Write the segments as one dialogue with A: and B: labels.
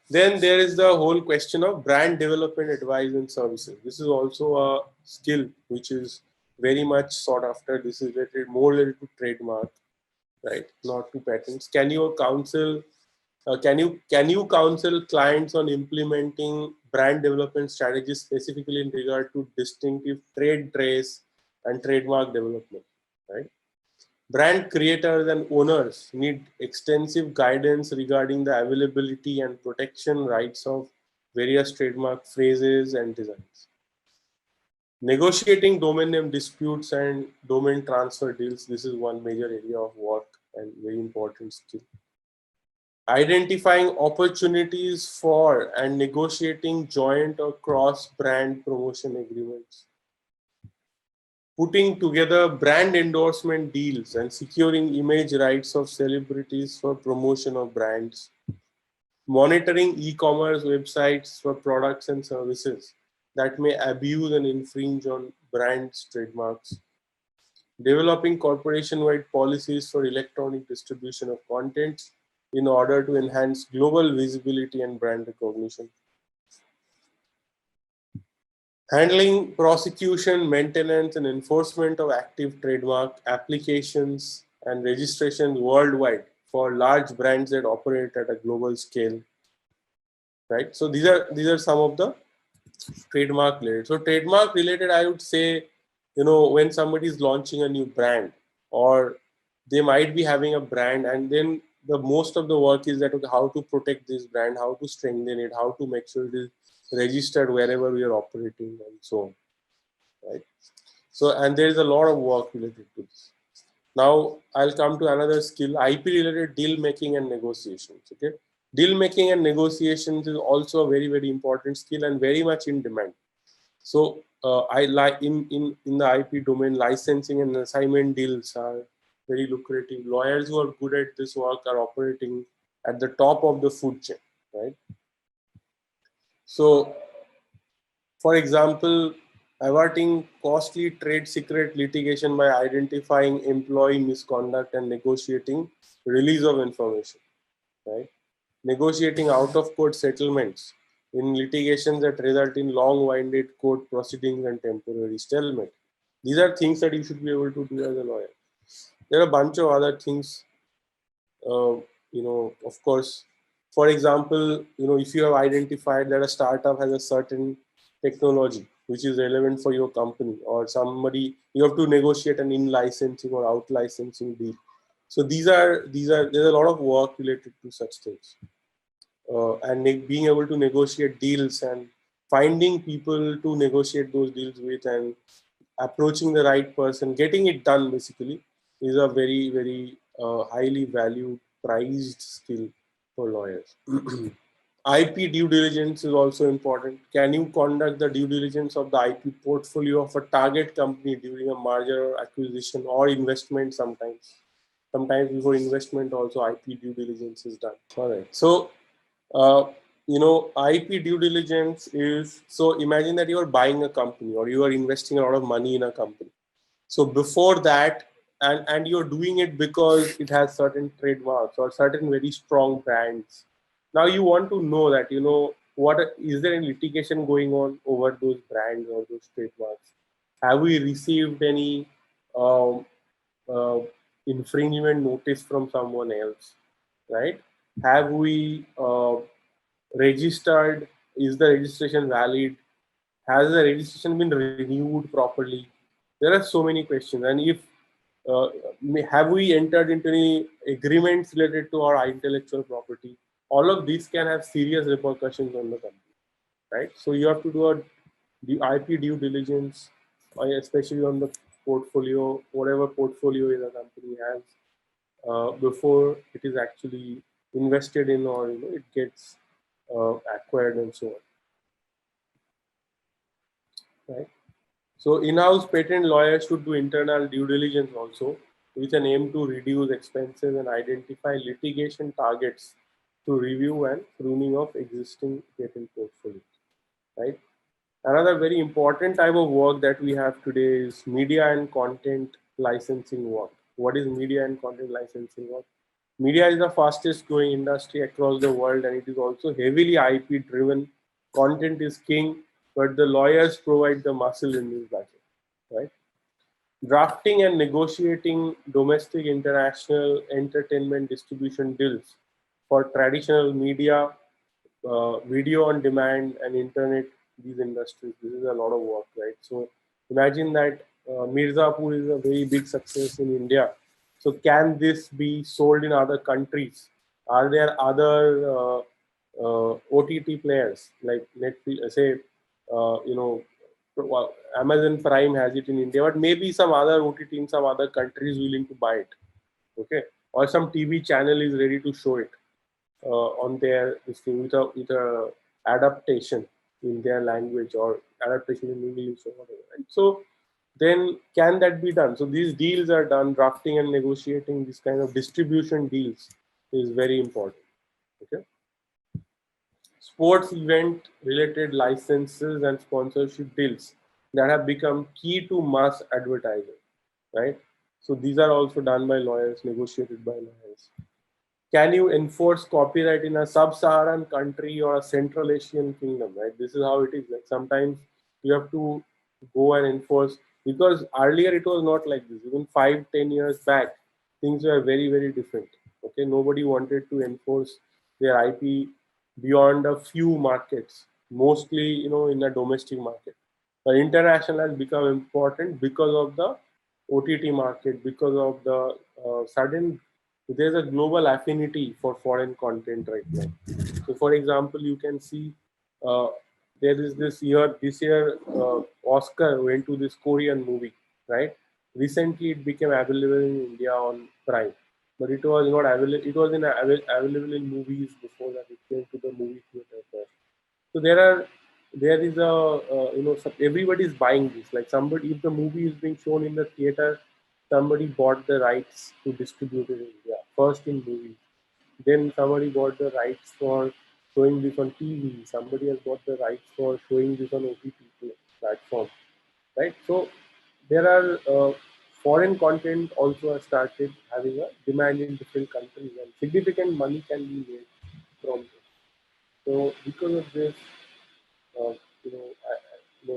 A: Then there is the whole question of brand development advice and services. This is also a skill which is very much sought after. This is related more related to trademark, right? Not to patents. Can you counsel clients on implementing brand development strategies specifically in regard to distinctive trade trace and trademark development, right? Brand creators and owners need extensive guidance regarding the availability and protection rights of various trademark phrases and designs. Negotiating domain name disputes and domain transfer deals, this is one major area of work and very important skill. Identifying opportunities for and negotiating joint or cross brand promotion agreements. Putting together brand endorsement deals and securing image rights of celebrities for promotion of brands. Monitoring e-commerce websites for products and services that may abuse and infringe on brands' trademarks. Developing corporation-wide policies for electronic distribution of content in order to enhance global visibility and brand recognition. Handling prosecution, maintenance, and enforcement of active trademark applications and registrations worldwide for large brands that operate at a global scale. Right. So these are some of the trademark related. So trademark related, I would say, when somebody is launching a new brand, or they might be having a brand, and then the most of the work is that, okay, how to protect this brand, how to strengthen it, how to make sure it is registered wherever we are operating, and so on. Right. So, and there is a lot of work related to this. Now I'll come to another skill, IP related deal making and negotiations. Okay. Deal making and negotiations is also a very, very important skill and very much in demand. So I like in the IP domain, licensing and assignment deals are very lucrative. Lawyers who are good at this work are operating at the top of the food chain, right? So, for example, averting costly trade secret litigation by identifying employee misconduct and negotiating release of information, right? Negotiating out-of-court settlements in litigations that result in long-winded court proceedings and temporary stalemate. These are things that you should be able to do as a lawyer. There are a bunch of other things, of course. For example, if you have identified that a startup has a certain technology which is relevant for your company, or somebody, you have to negotiate an in-licensing or out-licensing deal. So there's a lot of work related to such things. And being able to negotiate deals and finding people to negotiate those deals with and approaching the right person, getting it done basically is a very, very highly valued, prized skill for lawyers. IP due diligence is also important. Can you conduct the due diligence of the IP portfolio of a target company during a merger or acquisition or investment sometimes? Sometimes before investment also IP due diligence is done. All right. So uh, IP due diligence is, so imagine that you are buying a company or you are investing a lot of money in a company. So before that, and you're doing it because it has certain trademarks or certain very strong brands. Now you want to know that, what is there any litigation going on over those brands or those trademarks? Have we received any um, uh, infringement notice from someone else, right? Have we registered? Is the registration valid? Has the registration been renewed properly? There are so many questions. And if uh, have we entered into any agreements related to our intellectual property? All of these can have serious repercussions on the company, right? So you have to do the IP due diligence, especially on the portfolio, whatever portfolio the company has, before it is actually invested in, or it gets acquired and so on, right? So in-house patent lawyers should do internal due diligence also, with an aim to reduce expenses and identify litigation targets to review and pruning of existing patent portfolios, right? Another very important type of work that we have today is media and content licensing work. What is media and content licensing work? Media is the fastest growing industry across the world, and it is also heavily IP driven. Content is king, but the lawyers provide the muscle in this battle, right? Drafting and negotiating domestic international entertainment distribution deals for traditional media, video on demand, and internet, these industries. This is a lot of work, right? So imagine that Mirzapur is a very big success in India. So can this be sold in other countries? Are there other OTT players like Netflix, say, well, Amazon Prime has it in India, but maybe some other OTT in some other countries willing to buy it, okay? Or some TV channel is ready to show it on their this thing with a adaptation in their language or adaptation in English or whatever. Right? So then can that be done? So these deals are done. Drafting and negotiating this kind of distribution deals is very important. Okay. Sports event related licenses and sponsorship deals that have become key to mass advertising, right? So these are also done by lawyers, negotiated by lawyers. Can you enforce copyright in a sub-Saharan country or a Central Asian kingdom, right? This is how it is. Like sometimes you have to go and enforce, because earlier it was not like this. Even 5-10 years back, things were very, very different. Okay, nobody wanted to enforce their IP beyond a few markets, mostly in a domestic market. But international has become important because of the OTT market, because of the sudden, there's a global affinity for foreign content right now. So, for example, you can see uh, there is this year, Oscar went to this Korean movie, right? Recently, it became available in India on Prime, but it was not available. It was available in movies before that. It came to the movie theater first. So there is a everybody is buying this. Like somebody, if the movie is being shown in the theater, somebody bought the rights to distribute it in India first in movies. Then somebody bought the rights for showing this on TV. Somebody has bought the rights for showing this on OTT platform, right? So there are foreign content also has started having a demand in different countries, and significant money can be made from this. So because of this, uh,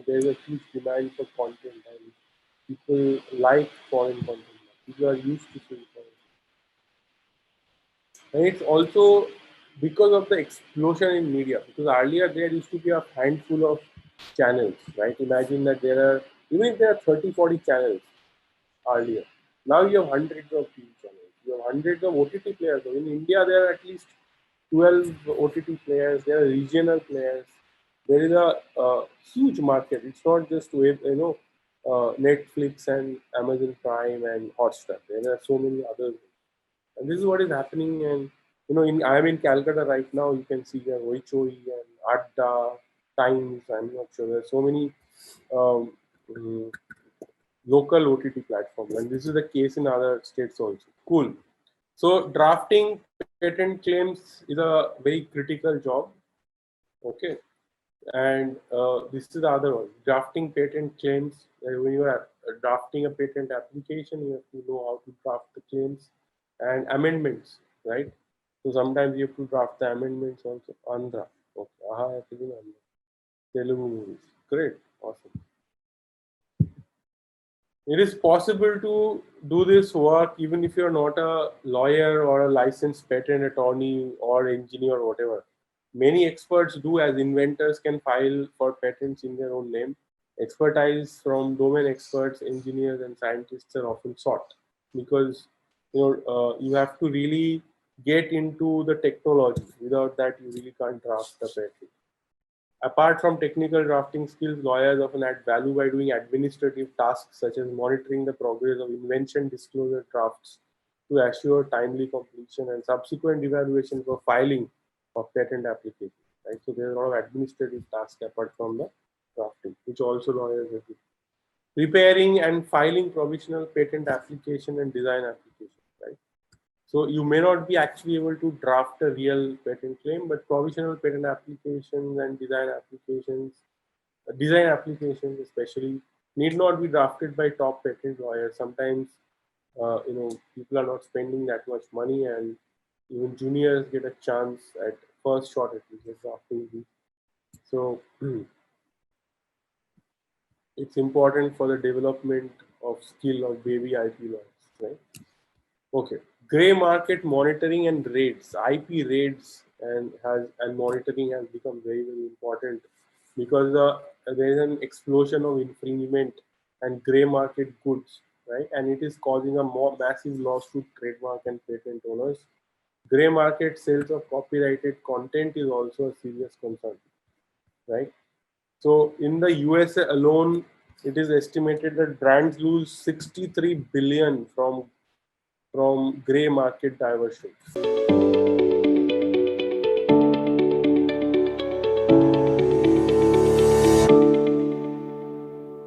A: there is a huge demand for content, and people like foreign content. People are used to seeing foreign. And it's also because of the explosion in media. Because earlier there used to be a handful of channels, right? Imagine that there are, even if there are 30, 40 channels earlier, now you have hundreds of TV channels. You have hundreds of OTT players. So in India, there are at least 12 OTT players. There are regional players. There is a huge market. It's not just Netflix and Amazon Prime and Hotstar. There are so many others, and this is what is happening. And I'm in Calcutta right now. You can see there Hoichoi and Adda, Times. I'm not sure. There are so many um, mm, local OTT platforms, and this is the case in other states also. Cool. So drafting patent claims is a very critical job. Okay, and this is the other one. Drafting patent claims. When you are drafting a patent application, you have to know how to draft the claims and amendments, right? So sometimes you have to draft the amendments also. Andhra. Okay. Aha, I think Andhra. Telugu movies. Great. Awesome. It is possible to do this work even if you're not a lawyer or a licensed patent attorney or engineer or whatever. Many experts do, as inventors can file for patents in their own name. Expertise from domain experts, engineers, and scientists are often sought because you have to really get into the technology. Without that, you really can't draft the patent. Apart from technical drafting skills, lawyers often add value by doing administrative tasks such as monitoring the progress of invention disclosure drafts to assure timely completion and subsequent evaluation for filing of patent applications. Right? So there's a lot of administrative tasks apart from the drafting, which also lawyers do. Preparing and filing provisional patent application and design application. Right? So you may not be actually able to draft a real patent claim, but provisional patent applications and design applications especially, need not be drafted by top patent lawyers. Sometimes, people are not spending that much money, and Even juniors get a chance at first shot at least at drafting these. So it's important for the development of skill of baby IP lawyers, right? Okay. Gray market monitoring and raids, IP raids and monitoring has become very, very important because there is an explosion of infringement and gray market goods, right? And it is causing a more massive loss to trademark and patent owners. Gray market sales of copyrighted content is also a serious concern, right? So in the USA alone, it is estimated that brands lose 63 billion from gray market diversion.